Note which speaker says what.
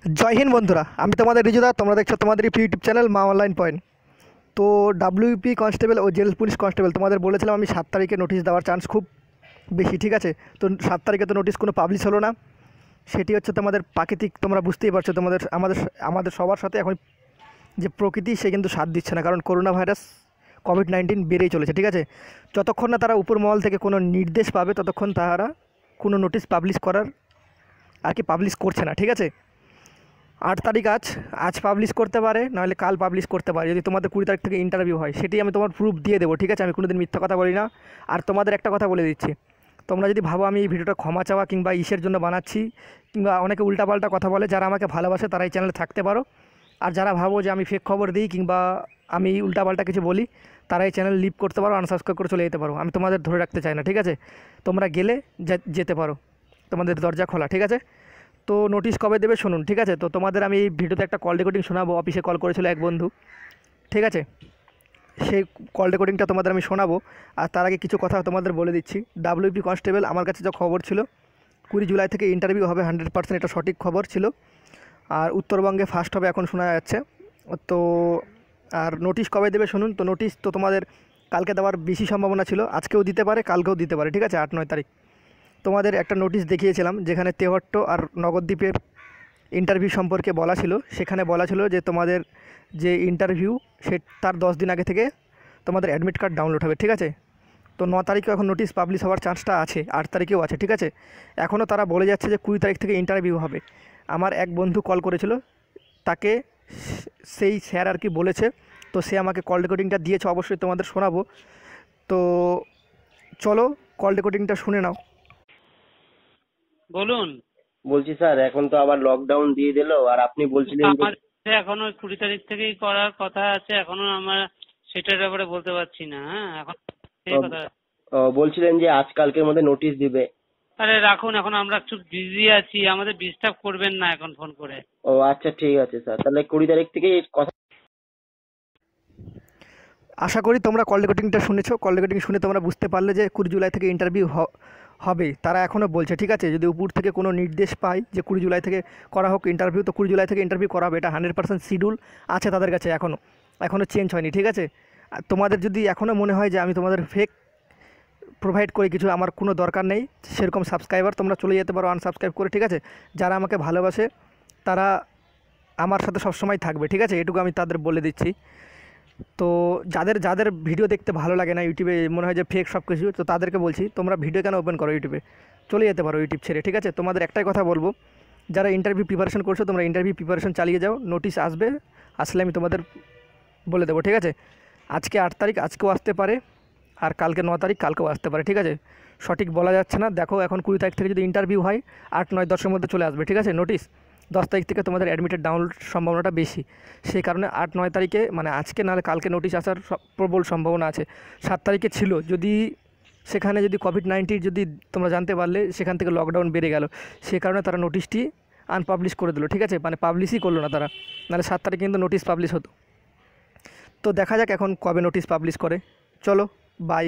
Speaker 1: জয় হিন্দ বন্ধুরা, আমি তোমাদের রিজুদা। তোমরা দেখছো তোমাদের ইউটিউব চ্যানেল মা অনলাইন পয়েন্ট। তো ডাব্লিউপি কনস্টেবল ও জেল পুলিশ কনস্টেবল তোমাদের বলেছিলাম আমি 7 তারিখে নোটিশ দেওয়ার চান্স খুব বেশি, ঠিক আছে। তো 7 তারিখে তো নোটিশ কোনো পাবলিশ হলো না। সেটি হচ্ছে তোমাদের প্রাকৃতিক, তোমরা বুঝতেই পারছো। তোমাদের আমাদের আমাদের সবার সাথে এখন যে প্রকৃতি, সে কিন্তু সাথ দিচ্ছে না, কারণ করোনা ভাইরাস কোভিড-19 বেড়েই চলেছে, ঠিক আছে। যতক্ষণ না তারা উপর মহল থেকে কোনো নির্দেশ পাবে, ততক্ষণ তারা কোনো নোটিশ পাবলিশ করার পাবলিশ করছে না, ঠিক আছে। 8 তারিখ আজ আজ পাবলিশ করতে পারে, নাহলে কাল পাবলিশ করতে পারে। যদি তোমাদের 20 তারিখ থেকে ইন্টারভিউ হয়, সেটি আমি তোমার প্রুফ দিয়ে দেবো, ঠিক আছে। আমি কোনোদিন মিথ্যা কথা বলি না। আর তোমাদের একটা কথা বলে দিচ্ছি, তোমরা যদি ভাবো আমি এই ভিডিওটা ক্ষমা চাওয়া কিংবা ইসের জন্য বানাচ্ছি, কিংবা অনেকে উল্টাপাল্টা কথা বলে, যারা আমাকে ভালোবাসে তারা এই চ্যানেলে থাকতে পারো। আর যারা ভাবো যে আমি ফেক খবর দিই কিংবা আমি উল্টাপাল্টা কিছু বলি, তারা এই চ্যানেল লিভ করতে পারো, আনসাবস্ক্রাইব করে চলে যেতে পারো। আমি তোমাদের ধরে রাখতে চাই না, ঠিক আছে। তোমরা গেলে যেতে পারো, তোমাদের দরজা খোলা, ঠিক আছে। তো নোটিশ কবে দেবে শুনুন, ঠিক আছে। তো তোমাদের আমি এই ভিডিওতে একটা কল রেকর্ডিং শোনাবো। অফিসে কল করেছিল এক বন্ধু, ঠিক আছে। সেই কল রেকর্ডিংটা তোমাদের আমি শোনাবো। আর তার আগে কিছু কথা তোমাদের বলে দিচ্ছি। ডাব্লিউপি কনস্টেবল, আমার কাছে যা খবর ছিল, 20 জুলাই থেকে ইন্টারভিউ হবে 100%, এটা সঠিক খবর ছিল। আর উত্তরবঙ্গে ফার্স্ট হবে এখন শোনা যাচ্ছে। তো আর নোটিশ কবে দেবে শুনুন। তো নোটিশ তো তোমাদের কালকে দেওয়ার বেশি সম্ভাবনা ছিল, আজকেও দিতে পারে, কালকেও দিতে পারে, ঠিক আছে। 8-9 তারিখ তোমাদের একটা নোটিশ দেখিয়েছিলাম, যেখানে তেহট্ট আর নবদ্বীপের ইন্টারভিউ সম্পর্কে বলা ছিল। সেখানে বলা ছিল যে তোমাদের যে ইন্টারভিউ, সে তার 10 দিন আগে থেকে তোমাদের অ্যাডমিট কার্ড ডাউনলোড হবে, ঠিক আছে। তো 9 তারিখে এখন নোটিশ পাবলিশ হওয়ার চান্সটা আছে, 8 তারিখেও আছে, ঠিক আছে। এখনও তারা বলে যাচ্ছে যে 20 তারিখ থেকে ইন্টারভিউ হবে। আমার এক বন্ধু কল করেছিল, তাকে সেই স্যার বলেছে। তো সে আমাকে কল রেকর্ডিংটা দিয়েছে, অবশ্যই তোমাদের শোনাবো। তো চলো কল রেকর্ডিংটা শুনে নাও।
Speaker 2: বলুন।
Speaker 3: বলছি স্যার, এখন তো আবার লকডাউন দিয়ে দিল, আর আপনি বলছিলেন যে
Speaker 2: আমার এখনো 20 তারিখ থেকেই করার কথা আছে, এখনো আমরা সেটার ব্যাপারে বলতে পারছি না। হ্যাঁ, এখন সেই কথা।
Speaker 3: বলছিলেন যে আজকালকের মধ্যে নোটিশ দিবে।
Speaker 2: আরে রাখুন, এখন আমরা একটু বিজি আছি, আমাদের ডিস্টার্ব করবেন না এখন ফোন করে।
Speaker 3: ও আচ্ছা, ঠিক আছে স্যার, তাহলে 20 তারিখ থেকে কথা।
Speaker 1: আশা করি তোমরা কল রেকর্ডিংটা শুনেছো। কল রেকর্ডিং শুনে তোমরা বুঝতে পারলে যে 20 জুলাই থেকে ইন্টারভিউ হবে। তারা এখনও বলছে, ঠিক আছে। যদি উপর থেকে কোনো নির্দেশ পায় যে 20 জুলাই থেকে করা হোক ইন্টারভিউ, তো 20 জুলাই থেকে ইন্টারভিউ করা হবে। এটা 100% শিডিউল আছে তাদের কাছে, এখনও চেঞ্জ হয়নি, ঠিক আছে। আর তোমাদের যদি এখনও মনে হয় যে আমি তোমাদের ফেক প্রোভাইড করি কিছু, আমার কোনো দরকার নেই সেরকম সাবস্ক্রাইবার, তোমরা চলে যেতে পারো আনসাবস্ক্রাইব করে, ঠিক আছে। যারা আমাকে ভালোবাসে তারা আমার সাথে সবসময় থাকবে, ঠিক আছে। এটুকু আমি তাদের বলে দিচ্ছি। তো যাদের যাদের ভিডিও দেখতে ভালো লাগে না, ইউটিউবে মনে হয় যে ফেক সব কিছু, তো তাদেরকে বলছি তোমরা ভিডিও কেন ওপেন করো ইউটিউবে, চলে যেতে পারো ইউটিউব ছেড়ে, ঠিক আছে। তোমাদের একটাই কথা বলবো, যারা ইন্টারভিউ প্রিপারেশন করছো, তোমরা ইন্টারভিউ প্রিপারেশন চালিয়ে যাও। নোটিশ আসলে আমি তোমাদের বলে দেবো, ঠিক আছে। আজকে 8 তারিখ, আজকেও আসতে পারে, আর কালকে 9 তারিখ, কালকেও আসতে পারে, ঠিক আছে। সঠিক বলা যাচ্ছে না। দেখো এখন 20 তারিখ থেকে যদি ইন্টারভিউ হয়, 8-9-10-এর মধ্যে চলে আসবে, ঠিক আছে নোটিশ। 10 তারিখ থেকে তোমাদের অ্যাডমিটেড ডাউনলোড সম্ভাবনাটা বেশি। সেই কারণে 8-9 তারিখে, মানে আজকে নাহলে কালকে নোটিশ আসার প্রবল সম্ভাবনা আছে। 7 তারিখে ছিল, যদি সেখানে যদি কোভিড-19 যদি তোমরা জানতে পারলে, সেখান থেকে লকডাউন বেড়ে গেল, সে কারণে তারা নোটিশটি আনপাবলিশ করে দিল, ঠিক আছে। মানে পাবলিশই করলো না তারা, নাহলে 7 তারিখে কিন্তু নোটিশ পাবলিশ হতো। তো দেখা যাক এখন কবে নোটিশ পাবলিশ করে। চলো, বাই।